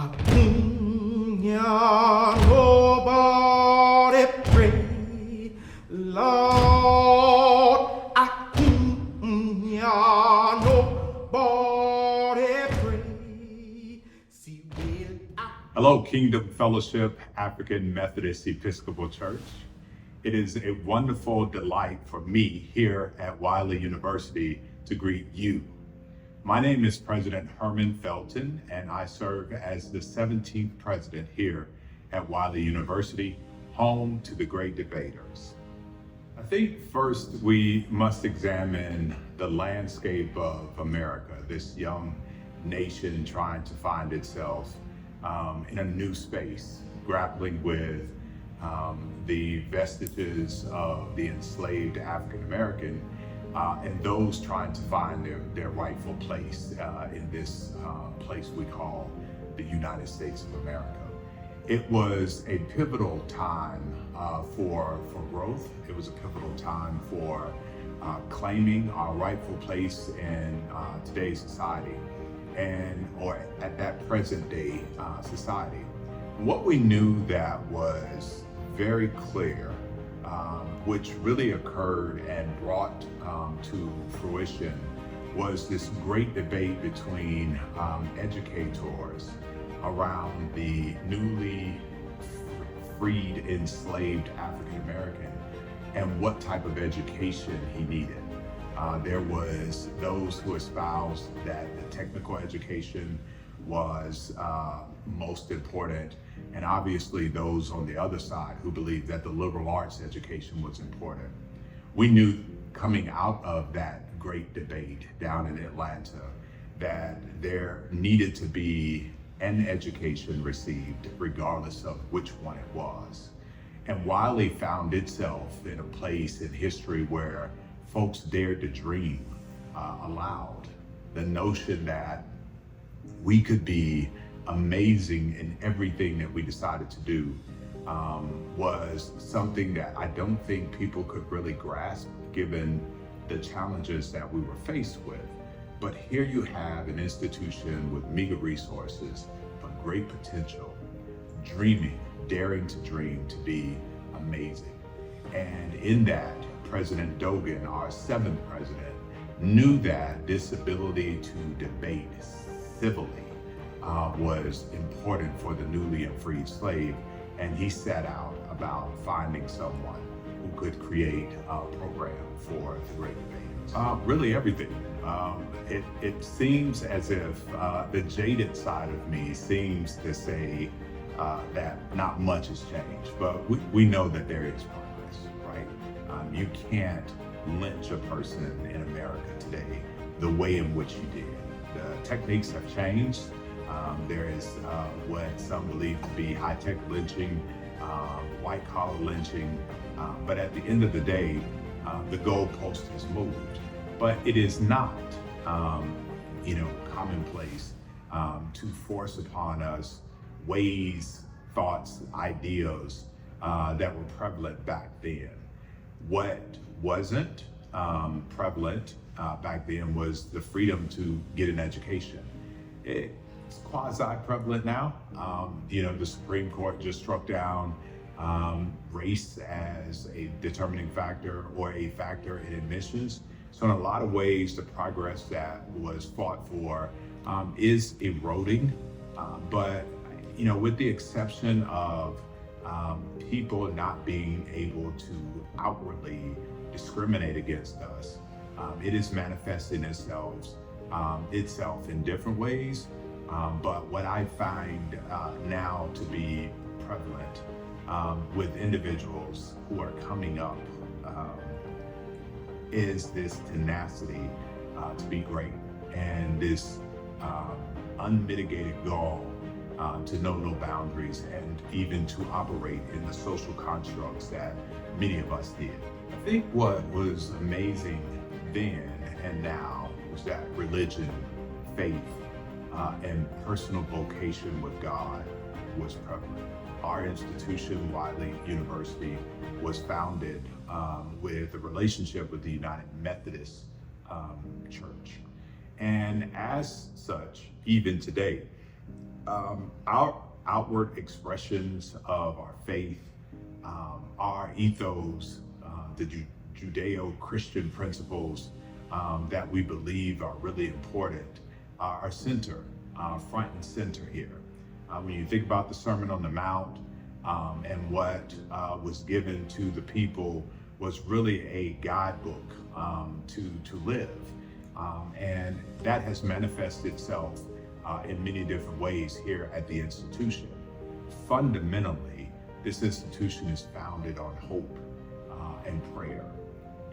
Acuña, nobody pray, Lord. Acuña, nobody pray. See, Hello, Kingdom Fellowship African Methodist Episcopal Church. It is a wonderful delight for me here at Wiley University to greet you. My name is President Herman Felton, and I serve as the 17th president here at Wiley University, home to the great debaters. I think first we must examine the landscape of America, this young nation trying to find itself in a new space, grappling with the vestiges of the enslaved African American and those trying to find their rightful place in this place we call the United States of America. It was a pivotal time for growth. It was a pivotal time for claiming our rightful place in today's society or at that present day society. What we knew that was very clear, which really occurred and brought to fruition, was this great debate between educators around the newly freed enslaved African American and what type of education he needed. There was those who espoused that the technical education was most important, and obviously those on the other side who believed that the liberal arts education was important. We knew coming out of that great debate down in Atlanta that there needed to be an education received regardless of which one it was. And Wiley found itself in a place in history where folks dared to dream aloud. The notion that we could be amazing in everything that we decided to do was something that I don't think people could really grasp given the challenges that we were faced with. But here you have an institution with meager resources, but great potential, dreaming, daring to dream to be amazing. And in that, President Dogan, our 7th president, knew that this ability to debate civilly was important for the newly freed slave, and he set out about finding someone who could create a program for the great debaters. Really everything. It seems as if the jaded side of me seems to say that not much has changed, but we know that there is progress, right? You can't lynch a person in America today the way in which you did. The techniques have changed. There is what some believe to be high-tech lynching, white-collar lynching, but at the end of the day, the goalpost has moved. But it is not, commonplace to force upon us ways, thoughts, ideas that were prevalent back then. What wasn't prevalent back then was the freedom to get an education. It's quasi-prevalent now. The Supreme Court just struck down race as a determining factor or a factor in admissions. So in a lot of ways, the progress that was fought for is eroding. But with the exception of people not being able to outwardly discriminate against us, it is manifesting itself in different ways. But what I find now to be prevalent with individuals who are coming up is this tenacity to be great and this unmitigated gall to know no boundaries and even to operate in the social constructs that many of us did. I think what was amazing then and now was that religion, faith, and personal vocation with God was prevalent. Our institution, Wiley University, was founded with a relationship with the United Methodist Church. And as such, even today, Our outward expressions of our faith, our ethos, the Judeo-Christian principles that we believe are really important are front and center here. When you think about the Sermon on the Mount and what was given to the people was really a guidebook to live. And that has manifested itself in many different ways here at the institution. Fundamentally, this institution is founded on hope and prayer.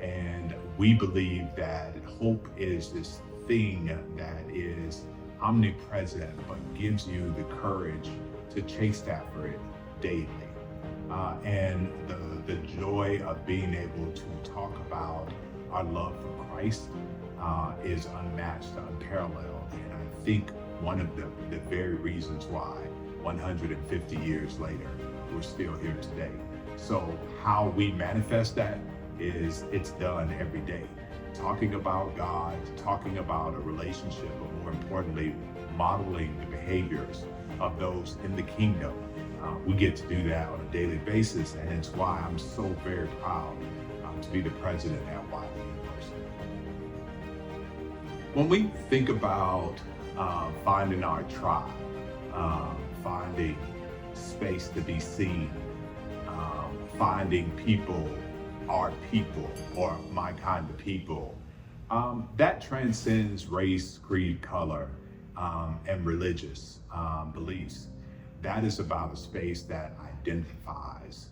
And we believe that hope is this thing that is omnipresent, but gives you the courage to chase after it daily. And the joy of being able to talk about our love for Christ is unmatched, unparalleled. And I think one of the very reasons why 150 years later, we're still here today. So how we manifest that is it's done every day. Talking about God, talking about a relationship, but more importantly, modeling the behaviors of those in the kingdom. We get to do that on a daily basis, and it's why I'm so very proud to be the president at Wiley University. When we think about finding our tribe, finding space to be seen, finding people, our people, or my kind of people, that transcends race, creed, color, and religious beliefs. That is about a space that identifies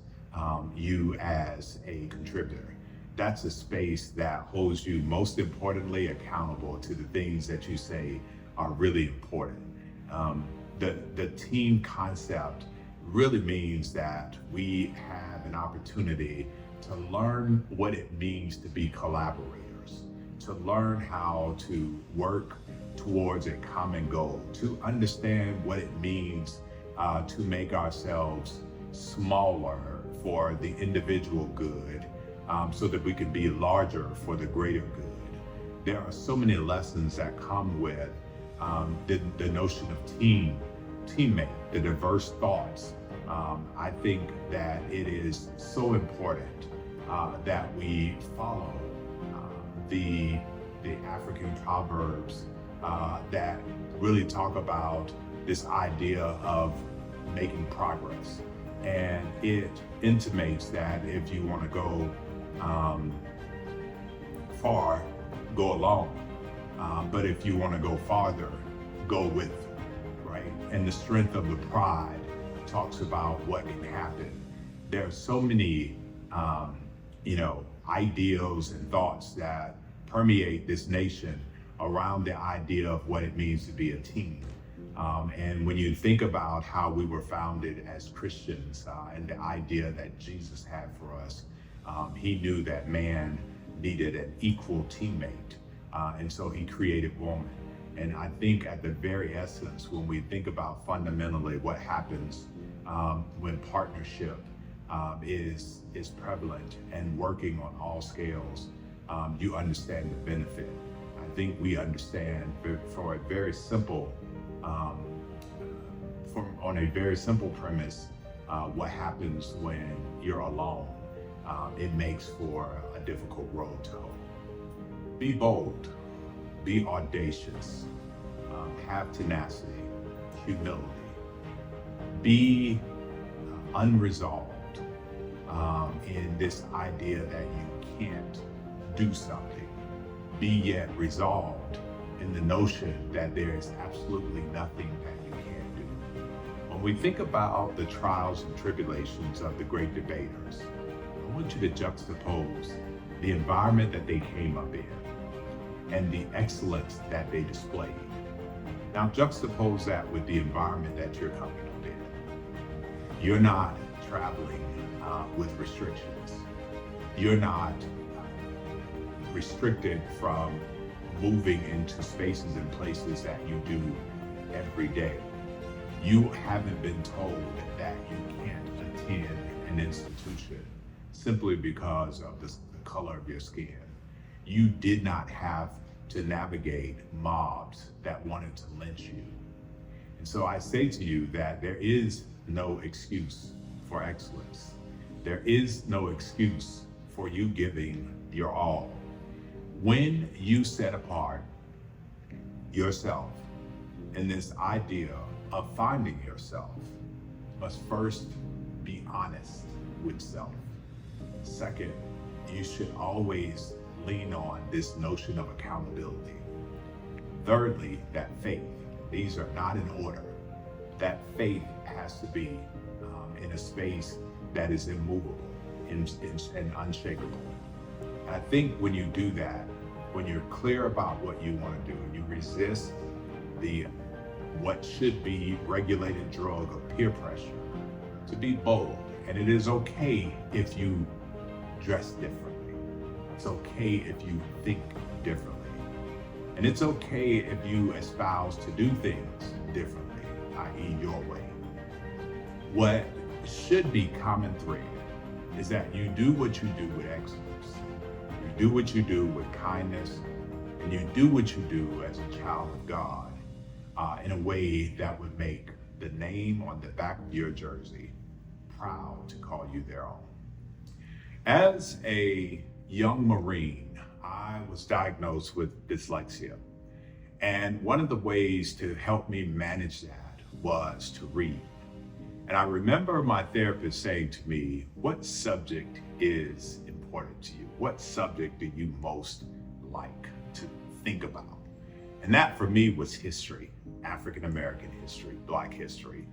you as a contributor. That's a space that holds you, most importantly, accountable to the things that you say are really important. The team concept really means that we have an opportunity to learn what it means to be collaborators, to learn how to work towards a common goal, to understand what it means to make ourselves smaller for the individual good, so that we can be larger for the greater good. There are so many lessons that come with the notion of teammate, the diverse thoughts. I think that it is so important that we follow the African proverbs that really talk about this idea of making progress. And it intimates that if you want to go far, go alone. But if you want to go farther, go with, right? And the strength of the pride talks about what can happen. There are so many, ideals and thoughts that permeate this nation around the idea of what it means to be a team. And when you think about how we were founded as Christians and the idea that Jesus had for us, he knew that man needed an equal teammate. And so he created woman. And I think at the very essence, when we think about fundamentally what happens when partnership is prevalent and working on all scales, you understand the benefit. I think we understand for a very simple, on a very simple premise, what happens when you're alone. It makes for a difficult road to hoe. Be bold, be audacious, have tenacity, humility, be unresolved in this idea that you can't do something. Be yet resolved in the notion that there is absolutely nothing that you can't do. When we think about the trials and tribulations of the great debaters, I want you to juxtapose the environment that they came up in and the excellence that they displayed. Now juxtapose that with the environment that you're coming up in. You're not traveling with restrictions. You're not restricted from moving into spaces and places that you do every day. You haven't been told that you can't attend an institution simply because of the color of your skin. You did not have to navigate mobs that wanted to lynch you. And so I say to you that there is no excuse for excellence. There is no excuse for you giving your all. When you set apart yourself in this idea of finding yourself, must first be honest with self. Second, you should always lean on this notion of accountability. Thirdly, that faith. These are not in order. That faith has to be in a space that is immovable and unshakable. And I think when you do that, when you're clear about what you want to do, and you resist what should be regulated drug of peer pressure, to be bold. And it is okay if you dress differently. It's okay if you think differently. And it's okay if you espouse to do things differently, i.e. your way. What should be common thread is that you do what you do with excellence. You do what you do with kindness, and you do what you do as a child of God in a way that would make the name on the back of your jersey proud to call you their own. As a young Marine, I was diagnosed with dyslexia. And one of the ways to help me manage that was to read. And I remember my therapist saying to me, what subject is important to you? What subject do you most like to think about? And that for me was history, African American history, Black history.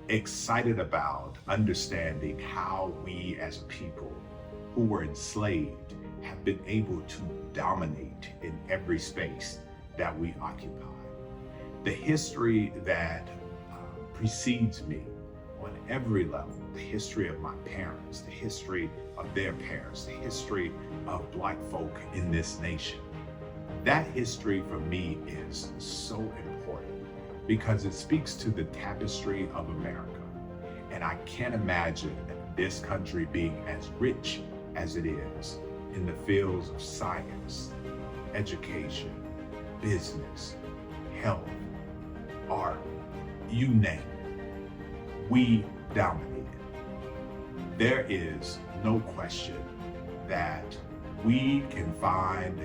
Excited about understanding how we as a people who were enslaved have been able to dominate in every space that we occupy. The history that precedes me on every level, the history of my parents, the history of their parents, the history of Black folk in this nation. That history for me is so important because it speaks to the tapestry of America. And I can't imagine this country being as rich as it is in the fields of science, education, business, health, art, you name it. We dominated. There is no question that we can find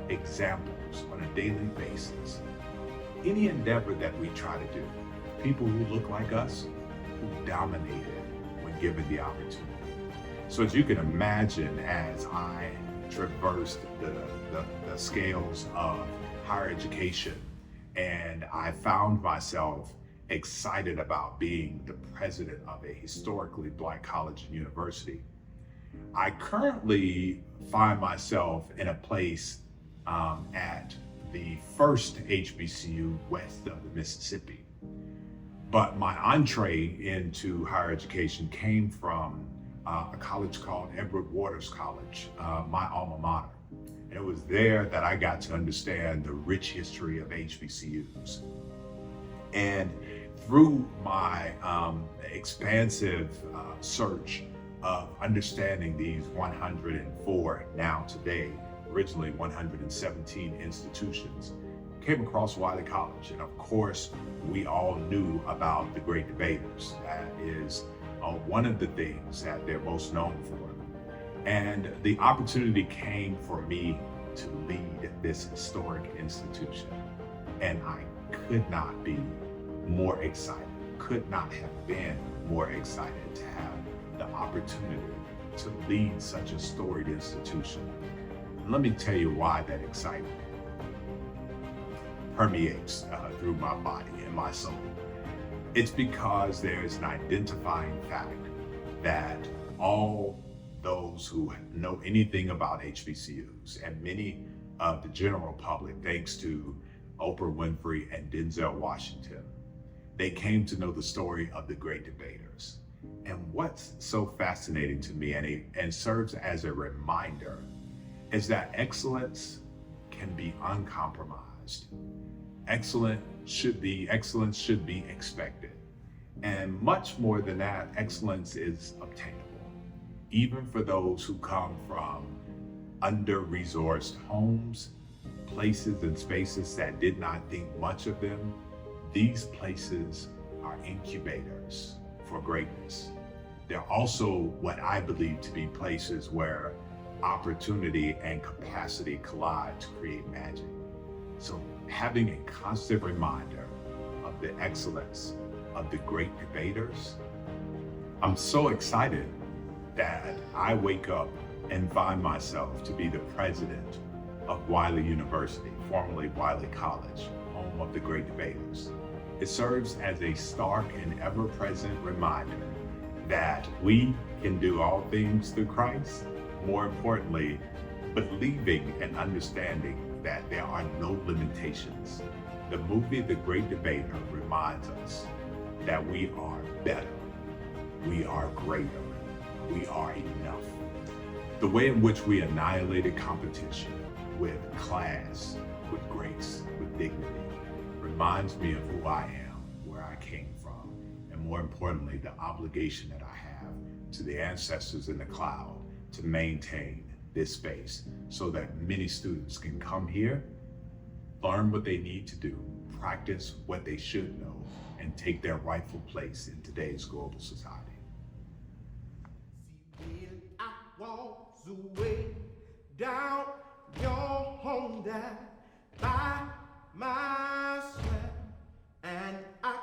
examples on a daily basis. Any endeavor that we try to do, people who look like us, who dominated when given the opportunity. So as you can imagine, as I traversed the scales of higher education, and I found myself excited about being the president of a historically Black college and university, I currently find myself in a place at the first HBCU west of the Mississippi. But my entree into higher education came from a college called Edward Waters College, my alma mater. And it was there that I got to understand the rich history of HBCUs. And through my expansive search of understanding these 104 now today, originally 117 institutions, came across Wiley College. And of course, we all knew about the great debaters. That is one of the things that they're most known for. And the opportunity came for me to lead this historic institution. And I could not be more excited, could not have been more excited to have the opportunity to lead such a storied institution. And let me tell you why that excitement permeates through my body and my soul. It's because there's an identifying fact that all those who know anything about HBCUs and many of the general public, thanks to Oprah Winfrey and Denzel Washington, they came to know the story of the great debaters. And what's so fascinating to me and serves as a reminder is that excellence can be uncompromised. Excellence should be expected. And much more than that, excellence is obtainable. Even for those who come from under-resourced homes, places and spaces that did not think much of them, these places are incubators for greatness. They're also what I believe to be places where opportunity and capacity collide to create magic. So having a constant reminder of the excellence of the great debaters, I'm so excited that I wake up and find myself to be the president of Wiley University, formerly Wiley College, home of the great debaters. It serves as a stark and ever-present reminder that we can do all things through Christ, more importantly, believing and understanding that there are no limitations. The movie The Great Debater reminds us that we are better, we are greater, we are enough. The way in which we annihilated competition with class, with grace, with dignity, reminds me of who I am, where I came from, and more importantly, the obligation that I have to the ancestors in the cloud to maintain this space so that many students can come here, learn what they need to do, practice what they should know, and take their rightful place in today's global society. See, when I walks away down your home that by myself, and I